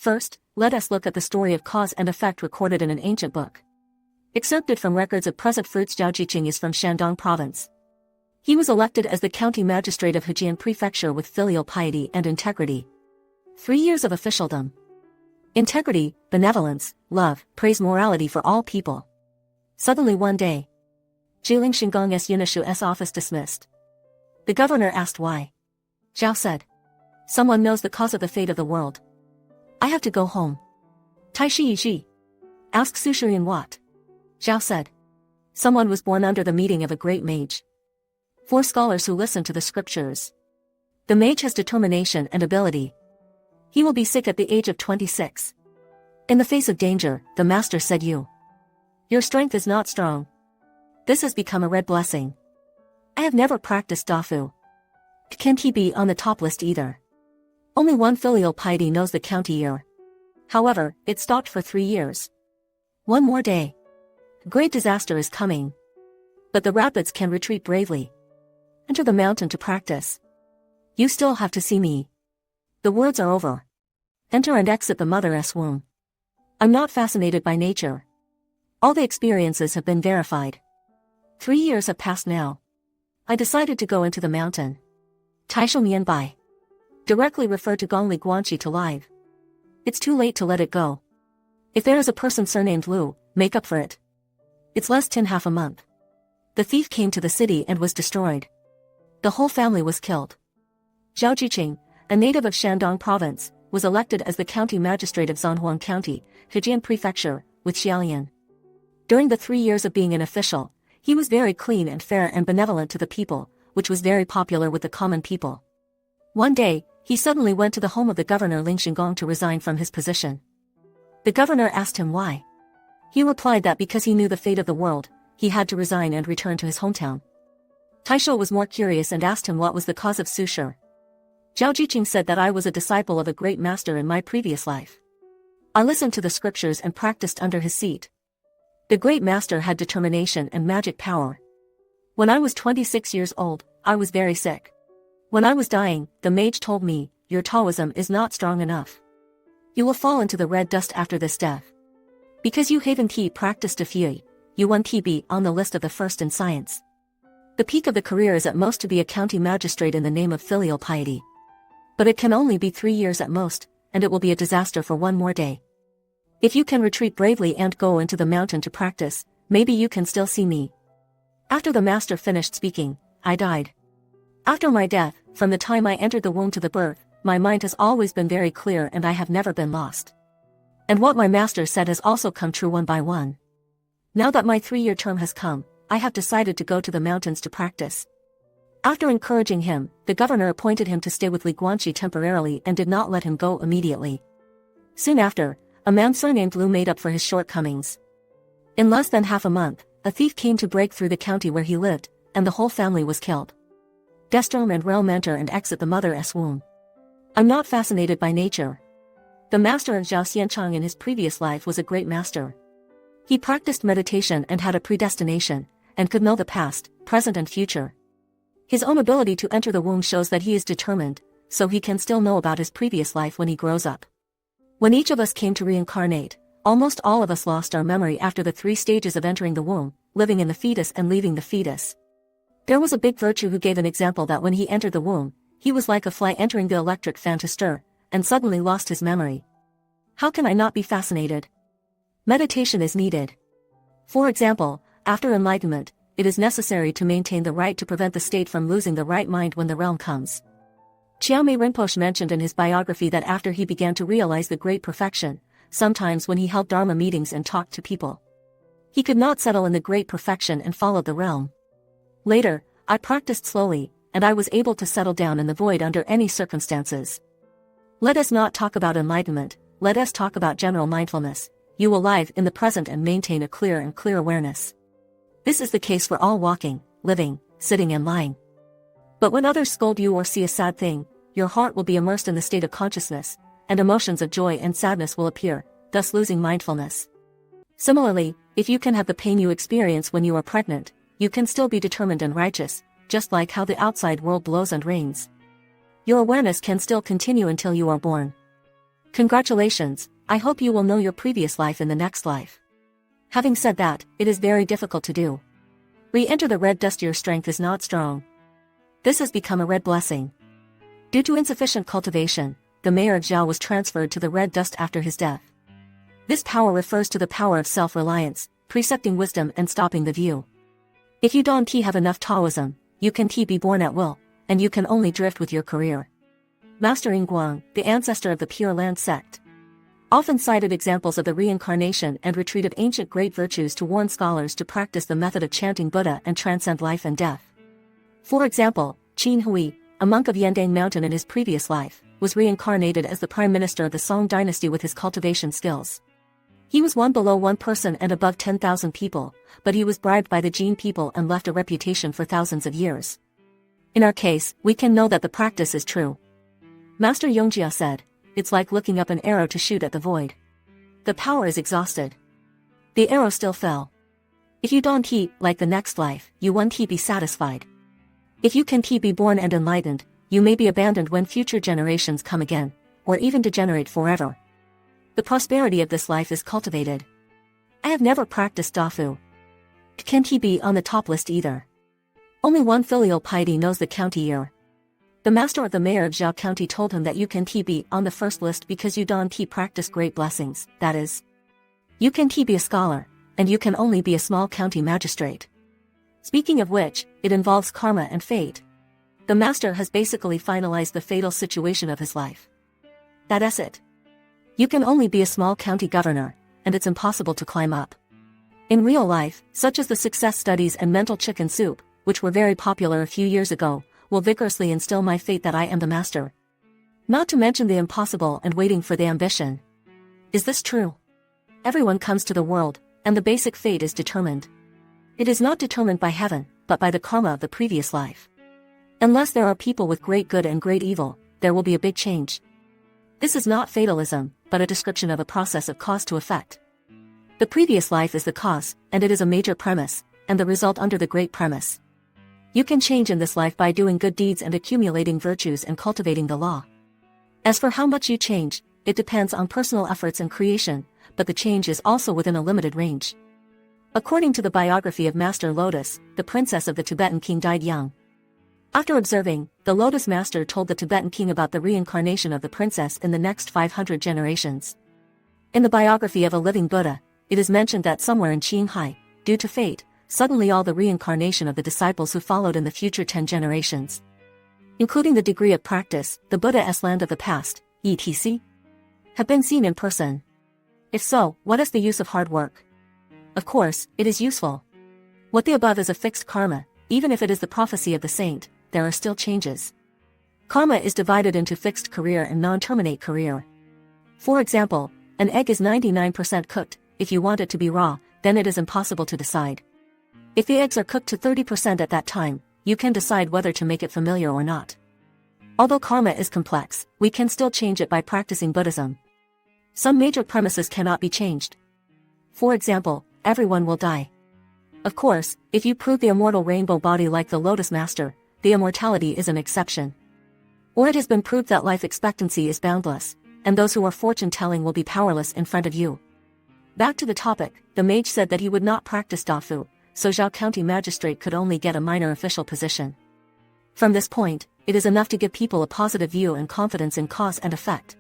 First, let us look at the story of cause and effect recorded in an ancient book. Excerpted from records of present fruits. Zhao Jiqing is from Shandong province. He was elected as the county magistrate of Hejian Prefecture with filial piety and integrity. 3 years of officialdom. Integrity, benevolence, love, praise, morality for all people. Suddenly one day, Jiling Xingong's Yunishu's office dismissed. The governor asked why. Zhao said, "Someone knows the cause of the fate of the world. I have to go home." Taishang asked Su Shiyan what. Zhao said, "Someone was born under the meeting of a great mage. 4 scholars who listen to the scriptures. The mage has determination and ability. He will be sick at the age of 26. In the face of danger, the master said your strength is not strong. This has become a red blessing. I have never practiced Dafu. Can't he be on the top list either? Only one filial piety knows the county year. However, it stopped for 3 years. One more day. Great disaster is coming. But the rapids can retreat bravely. Enter the mountain to practice. You still have to see me. The words are over. Enter and exit the mother's womb. I'm not fascinated by nature. All the experiences have been verified. 3 years have passed now. I decided to go into the mountain. Taishang Induction directly referred to Gongli Guanxi to live. It's too late to let it go. If there is a person surnamed Lu, make up for it. It's less than half a month. The thief came to the city and was destroyed. The whole family was killed. Zhao Jiqing, a native of Shandong province, was elected as the county magistrate of Zhanhuang County, Hejian Prefecture, with Xiaolian. During the 3 years of being an official, he was very clean and fair and benevolent to the people, which was very popular with the common people. One day, he suddenly went to the home of the governor Ling Xingong to resign from his position. The governor asked him why. He replied that because he knew the fate of the world, he had to resign and return to his hometown. Taishang was more curious and asked him what was the cause of Su Shi. Zhao Jiqing said that I was a disciple of a great master in my previous life. I listened to the scriptures and practiced under his seat. The great master had determination and magic power. When I was 26 years old, I was very sick. When I was dying, the mage told me, "Your Taoism is not strong enough. You will fall into the red dust after this death. Because you haven't practiced a few, you won't be on the list of the first in science. The peak of the career is at most to be a county magistrate in the name of filial piety. But it can only be 3 years at most, and it will be a disaster for 1 more day. If you can retreat bravely and go into the mountain to practice, maybe you can still see me." After the master finished speaking, I died. After my death, from the time I entered the womb to the birth, my mind has always been very clear and I have never been lost. And what my master said has also come true one by one. Now that my 3-year term has come, I have decided to go to the mountains to practice. After encouraging him, the governor appointed him to stay with Li Guanxi temporarily and did not let him go immediately. Soon after, a man surnamed Lu made up for his shortcomings. In less than half a month, a thief came to break through the county where he lived, and the whole family was killed. Destorm and realm enter and exit the mother's womb. I'm not fascinated by nature. The master of Zhao Xianchang in his previous life was a great master. He practiced meditation and had a predestination, and could know the past, present and future. His own ability to enter the womb shows that he is determined, so he can still know about his previous life when he grows up. When each of us came to reincarnate, almost all of us lost our memory after the 3 stages of entering the womb, living in the fetus and leaving the fetus. There was a big virtue who gave an example that when he entered the womb, he was like a fly entering the electric fan to stir, and suddenly lost his memory. How can I not be fascinated? Meditation is needed. For example, after enlightenment, it is necessary to maintain the right to prevent the state from losing the right mind when the realm comes. Chiaomei Rinpoche mentioned in his biography that after he began to realize the great perfection, sometimes when he held Dharma meetings and talked to people, he could not settle in the great perfection and followed the realm. Later, I practiced slowly, and I was able to settle down in the void under any circumstances. Let us not talk about enlightenment, let us talk about general mindfulness. You will live in the present and maintain a clear and clear awareness. This is the case for all walking, living, sitting and lying. But when others scold you or see a sad thing, your heart will be immersed in the state of consciousness, and emotions of joy and sadness will appear, thus losing mindfulness. Similarly, if you can have the pain you experience when you are pregnant, you can still be determined and righteous, just like how the outside world blows and rains. Your awareness can still continue until you are born. Congratulations, I hope you will know your previous life in the next life. Having said that, it is very difficult to do. Re-enter the red dust. Your strength is not strong. This has become a red blessing. Due to insufficient cultivation, the mayor of Zhao was transferred to the red dust after his death. This power refers to the power of self-reliance, precepting wisdom and stopping the view. If you don't have enough Taoism, you can be born at will, and you can only drift with your career. Master Yingguang, the ancestor of the Pure Land sect, often cited examples of the reincarnation and retreat of ancient great virtues to warn scholars to practice the method of chanting Buddha and transcend life and death. For example, Qin Hui, a monk of Yandang Mountain in his previous life, was reincarnated as the prime minister of the Song dynasty with his cultivation skills. He was one below 1 person and above 10,000 people, but he was bribed by the Jin people and left a reputation for thousands of years. In our case, we can know that the practice is true. Master Yongjia said, "It's like looking up an arrow to shoot at the void. The power is exhausted. The arrow still fell. If you don't like the next life, you won't be satisfied. If you can be born and enlightened, you may be abandoned when future generations come again, or even degenerate forever. The prosperity of this life is cultivated. I have never practiced Dafu. Can't be on the top list either. Only one filial piety knows the county year. The master of the mayor of Zhao County told him that you can be on the first list because you don't practice great blessings, that is. You can be a scholar, and you can only be a small county magistrate. Speaking of which, it involves karma and fate. The master has basically finalized the fatal situation of his life. That's it. You can only be a small county governor, and it's impossible to climb up. In real life, such as the success studies and mental chicken soup, which were very popular a few years ago, will vigorously instill my fate that I am the master. Not to mention the impossible and waiting for the ambition. Is this true? Everyone comes to the world, and the basic fate is determined. It is not determined by heaven, but by the karma of the previous life. Unless there are people with great good and great evil, there will be a big change. This is not fatalism, but a description of a process of cause to effect. The previous life is the cause, and it is a major premise, and the result under the great premise. You can change in this life by doing good deeds and accumulating virtues and cultivating the law. As for how much you change, it depends on personal efforts and creation, but the change is also within a limited range. According to the biography of Master Lotus, the princess of the Tibetan king died young. After observing, the Lotus Master told the Tibetan king about the reincarnation of the princess in the next 500 generations. In the biography of a living Buddha, it is mentioned that somewhere in Qinghai, due to fate, suddenly all the reincarnation of the disciples who followed in the future 10 generations, including the degree of practice, the Buddha's land of the past, etc., have been seen in person. If so, what is the use of hard work? Of course, it is useful. What the above is a fixed karma, even if it is the prophecy of the saint, there are still changes. Karma is divided into fixed career and non-terminate career. For example, an egg is 99% cooked. If you want it to be raw, then it is impossible to decide. If the eggs are cooked to 30% at that time, you can decide whether to make it familiar or not. Although karma is complex, we can still change it by practicing Buddhism. Some major premises cannot be changed. For example, everyone will die. Of course, if you prove the immortal rainbow body like the Lotus Master, the immortality is an exception. Or it has been proved that life expectancy is boundless, and those who are fortune-telling will be powerless in front of you. Back to the topic, the mage said that he would not practice Dafu, so Zhao County magistrate could only get a minor official position. From this point, it is enough to give people a positive view and confidence in cause and effect.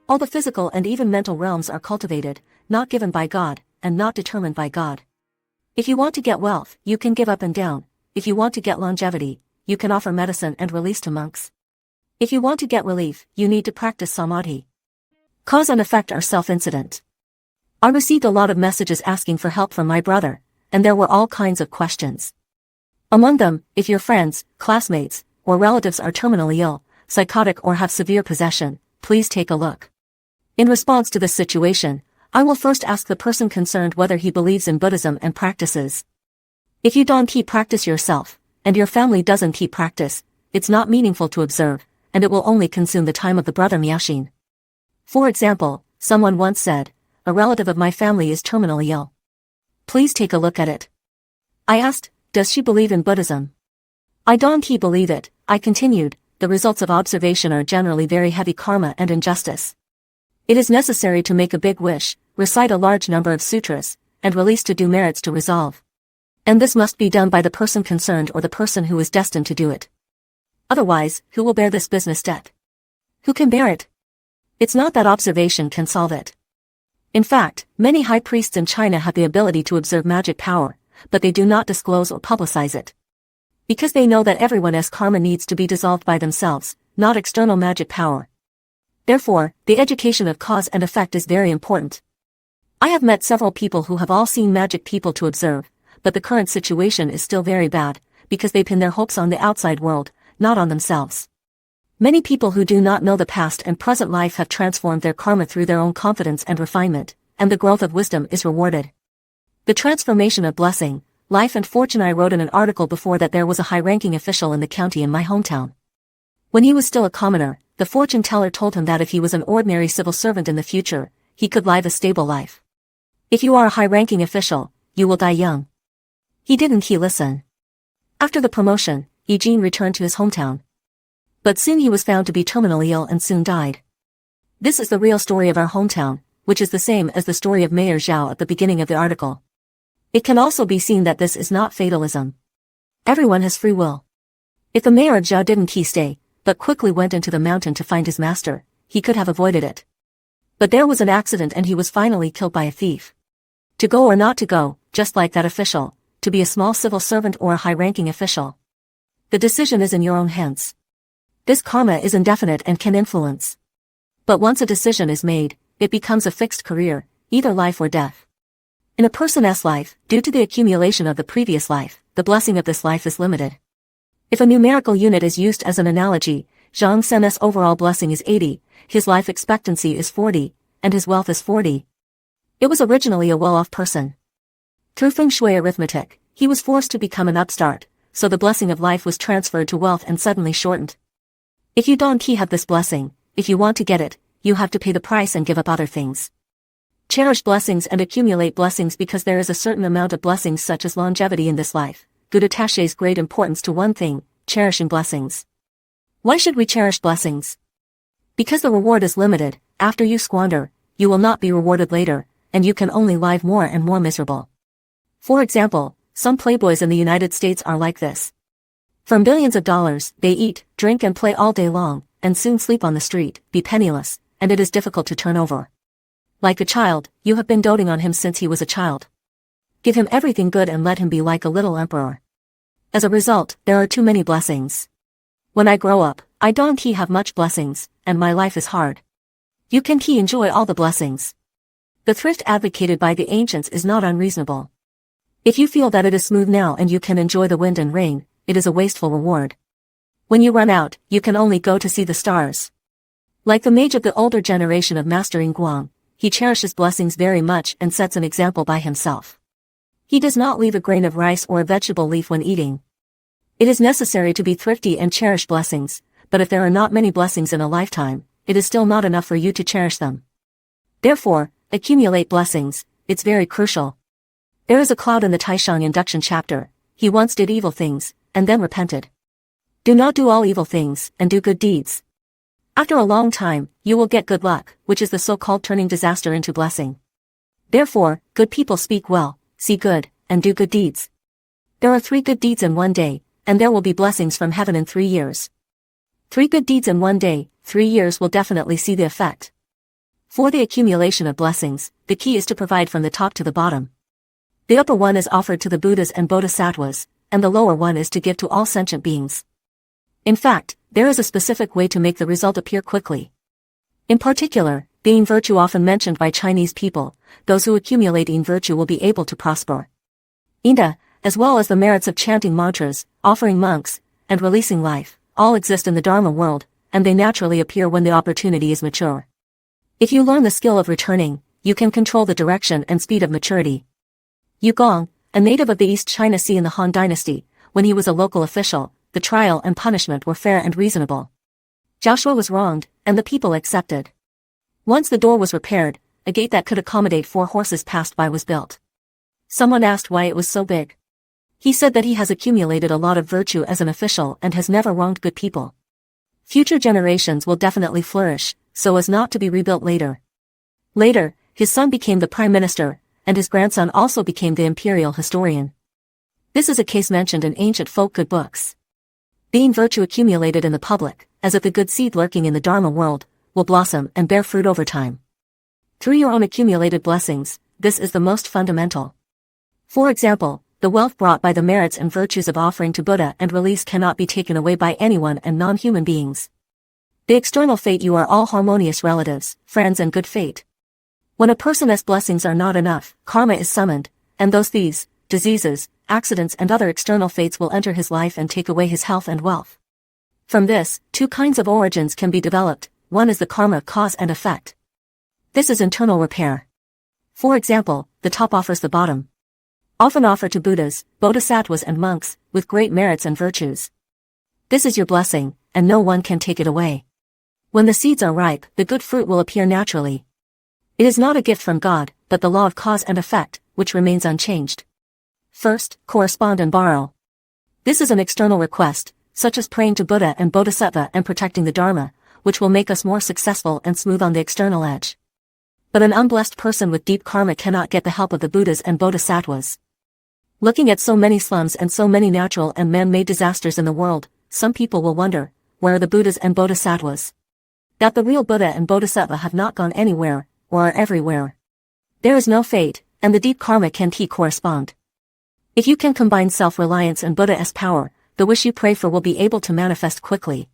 All the physical and even mental realms are cultivated, not given by God, and not determined by God. If you want to get wealth, you can give up and down. If you want to get longevity, you can offer medicine and release to monks. If you want to get relief, you need to practice samadhi. Cause and effect are self-incident. I received a lot of messages asking for help from my brother, and there were all kinds of questions. Among them, if your friends, classmates, or relatives are terminally ill, psychotic or have severe possession, please take a look. In response to this situation, I will first ask the person concerned whether he believes in Buddhism and practices. If you don't practice yourself, and your family doesn't practice, it's not meaningful to observe, and it will only consume the time of the brother Miaoshin. For example, someone once said, "A relative of my family is terminally ill. Please take a look at it." I asked, "Does she believe in Buddhism?" "I don't believe it," I continued. "The results of observation are generally very heavy karma and injustice. It is necessary to make a big wish, recite a large number of sutras, and release to-do merits to resolve. And this must be done by the person concerned or the person who is destined to do it. Otherwise, who will bear this business debt? Who can bear it? It's not that observation can solve it. In fact, many high priests in China have the ability to observe magic power, but they do not disclose or publicize it. Because they know that everyone's karma needs to be dissolved by themselves, not external magic power. Therefore, the education of cause and effect is very important. I have met several people who have all seen magic people to observe, but the current situation is still very bad, because they pin their hopes on the outside world, not on themselves. Many people who do not know the past and present life have transformed their karma through their own confidence and refinement, and the growth of wisdom is rewarded. The transformation of blessing, life and fortune. I wrote in an article before that there was a high-ranking official in the county in my hometown. When he was still a commoner, the fortune teller told him that if he was an ordinary civil servant in the future, he could live a stable life. If you are a high-ranking official, you will die young. He listen. After the promotion, Eugene returned to his hometown. But soon he was found to be terminally ill and soon died. This is the real story of our hometown, which is the same as the story of Mayor Zhao at the beginning of the article. It can also be seen that this is not fatalism. Everyone has free will. If the mayor of Zhao didn't stay, but quickly went into the mountain to find his master, he could have avoided it. But there was an accident and he was finally killed by a thief. To go or not to go, just like that official, to be a small civil servant or a high-ranking official. The decision is in your own hands. This karma is indefinite and can influence. But once a decision is made, it becomes a fixed career, either life or death. In a person's life, due to the accumulation of the previous life, the blessing of this life is limited. If a numerical unit is used as an analogy, Zhang Sen's overall blessing is 80, his life expectancy is 40, and his wealth is 40. It was originally a well-off person. Through feng shui arithmetic, he was forced to become an upstart, so the blessing of life was transferred to wealth and suddenly shortened. If you don't have this blessing, if you want to get it, you have to pay the price and give up other things. Cherish blessings and accumulate blessings because there is a certain amount of blessings such as longevity in this life. Buddha attaches great importance to one thing, cherishing blessings. Why should we cherish blessings? Because the reward is limited. After you squander, you will not be rewarded later, and you can only live more and more miserable. For example, some playboys in the United States are like this. From billions of dollars, they eat, drink and play all day long, and soon sleep on the street, be penniless, and it is difficult to turn over. Like a child, you have been doting on him since he was a child. Give him everything good and let him be like a little emperor. As a result, there are too many blessings. When I grow up, I don't have much blessings, and my life is hard. You can enjoy all the blessings. The thrift advocated by the ancients is not unreasonable. If you feel that it is smooth now and you can enjoy the wind and rain, it is a wasteful reward. When you run out, you can only go to see the stars. Like the mage of the older generation of Master Guang, he cherishes blessings very much and sets an example by himself. He does not leave a grain of rice or a vegetable leaf when eating. It is necessary to be thrifty and cherish blessings, but if there are not many blessings in a lifetime, it is still not enough for you to cherish them. Therefore, accumulate blessings, it's very crucial. There is a cloud in the Taishang Induction Chapter. He once did evil things, and then repented. Do not do all evil things, and do good deeds. After a long time, you will get good luck, which is the so-called turning disaster into blessing. Therefore, good people speak well, see good, and do good deeds. There are 3 good deeds in one day, and there will be blessings from heaven in 3 years. 3 good deeds in one day, 3 years will definitely see the effect. For the accumulation of blessings, the key is to provide from the top to the bottom. The upper one is offered to the Buddhas and Bodhisattvas, and the lower one is to give to all sentient beings. In fact, there is a specific way to make the result appear quickly. In particular, being virtue often mentioned by Chinese people, those who accumulate in virtue will be able to prosper. Inda, as well as the merits of chanting mantras, offering monks, and releasing life, all exist in the Dharma world, and they naturally appear when the opportunity is mature. If you learn the skill of returning, you can control the direction and speed of maturity. Yu Gong, a native of the East China Sea in the Han Dynasty, when he was a local official, the trial and punishment were fair and reasonable. Joshua was wronged, and the people accepted. Once the door was repaired, a gate that could accommodate 4 horses passed by was built. Someone asked why it was so big. He said that he has accumulated a lot of virtue as an official and has never wronged good people. Future generations will definitely flourish, so as not to be rebuilt later. Later, his son became the prime minister, and his grandson also became the imperial historian. This is a case mentioned in ancient folk good books. Being virtue accumulated in the public, as if the good seed lurking in the Dharma world, will blossom and bear fruit over time. Through your own accumulated blessings, this is the most fundamental. For example, the wealth brought by the merits and virtues of offering to Buddha and release cannot be taken away by anyone and non-human beings. The external fate you are all harmonious relatives, friends and good fate. When a person's blessings are not enough, karma is summoned, and those thieves, diseases, accidents and other external fates will enter his life and take away his health and wealth. From this, two kinds of origins can be developed. One is the karma of cause and effect. This is internal repair. For example, the top offers the bottom. Often offered to Buddhas, Bodhisattvas and monks, with great merits and virtues. This is your blessing, and no one can take it away. When the seeds are ripe, the good fruit will appear naturally. It is not a gift from God, but the law of cause and effect, which remains unchanged. First, correspond and borrow. This is an external request, such as praying to Buddha and Bodhisattva and protecting the Dharma, which will make us more successful and smooth on the external edge. But an unblessed person with deep karma cannot get the help of the Buddhas and Bodhisattvas. Looking at so many slums and so many natural and man-made disasters in the world, some people will wonder, where are the Buddhas and Bodhisattvas? That the real Buddha and Bodhisattva have not gone anywhere, or are everywhere. There is no fate, and the deep karma can't correspond. If you can combine self-reliance and Buddha's power, the wish you pray for will be able to manifest quickly.